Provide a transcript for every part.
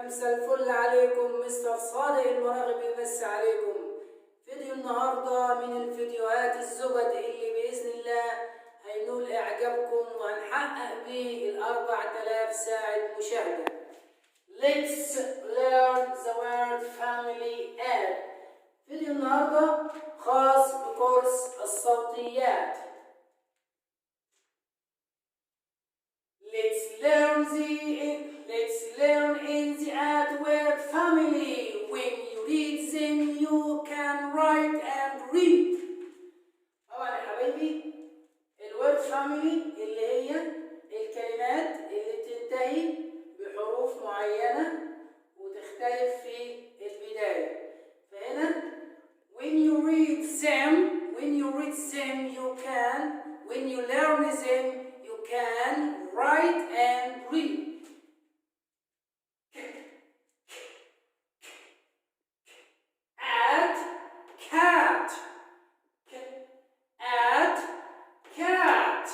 مساء الفل عليكم. مستر صادق المراغب يمسي عليكم. فيديو النهارده من الفيديوهات الزبد اللي بإذن الله هينول إعجابكم وهنحقق به ال4000 ساعة مشاهدة. Let's learn the word family and فيديو النهارده خاص بكورس الصوتيات. Let's learn in the word family. When you read them you can write and read. طبعا يا حبايبي الورد فاميلي اللي هي الكلمات اللي بتنتهي بحروف معينة وتختلف في البداية. فهنا when you read them you can, when you learn them you can write and read. Add cat. Add cat.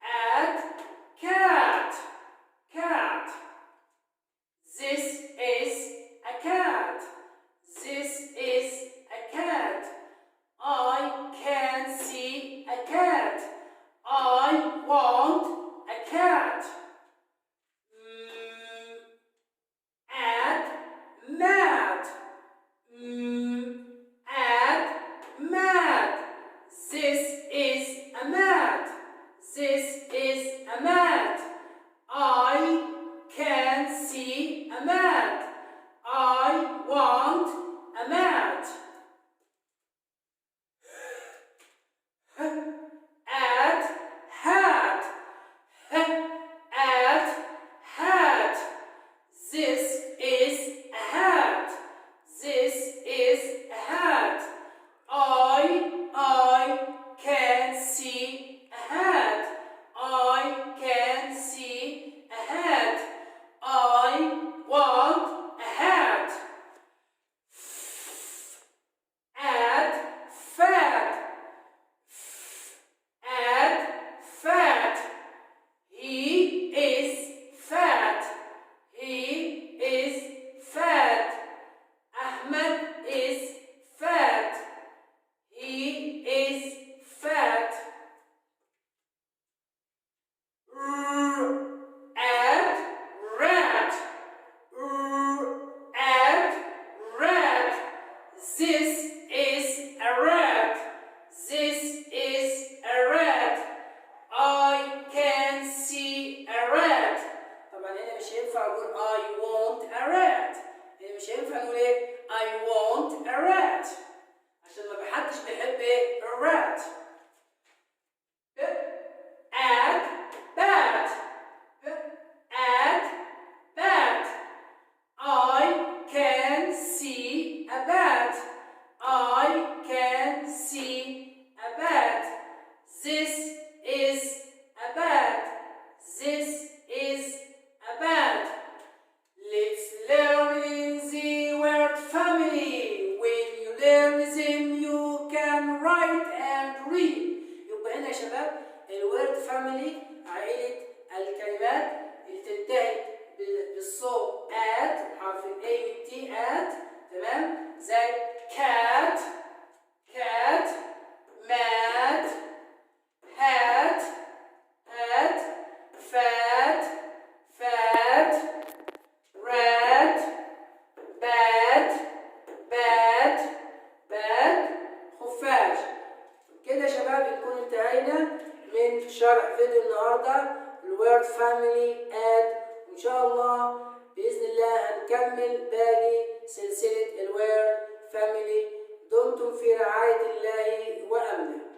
Add cat. Cat. This is a cat. This is a cat. I can see a cat. I want a cat. Add mad. Add mad. This is a mat. This is a mat. I can see a mat. I want a mat. Add hat. Add hat. This is a hat. This is a hat. I can see a hat. I can see a hat. I want a hat. Add fat. Add fat. He is fat. He is fat. Ahmed is fat. He is fat. Add rat. Add rat. This is a rat. This is a rat. I can see a rat. طبعا هنا مش هينفع اقول I want a rat. هنا مش هينفع نقول ايه I want a rat عشان ما حدش بيحب ايه الرات. add bat. add bat. I can see a bat. I can see a bat. This is a bat. This is a bat. Let's learn in the word family. When you learn them you can write and read. يبقى هنا يا شباب الورد فاميلي عائلة الكلمات اللي تنتهي بالصوت at حرف ال A وال T at. تمام؟ زي cat cat mad hat hat fat fat rat bad bad bad خفاش. كده يا شباب نكون انتهينا من شرح فيديو النهارده الورد فاميلي اد، وان شاء الله باذن الله هنكمل باقي سلسله الورد فاميلي. دمتم في رعايه الله وامنه.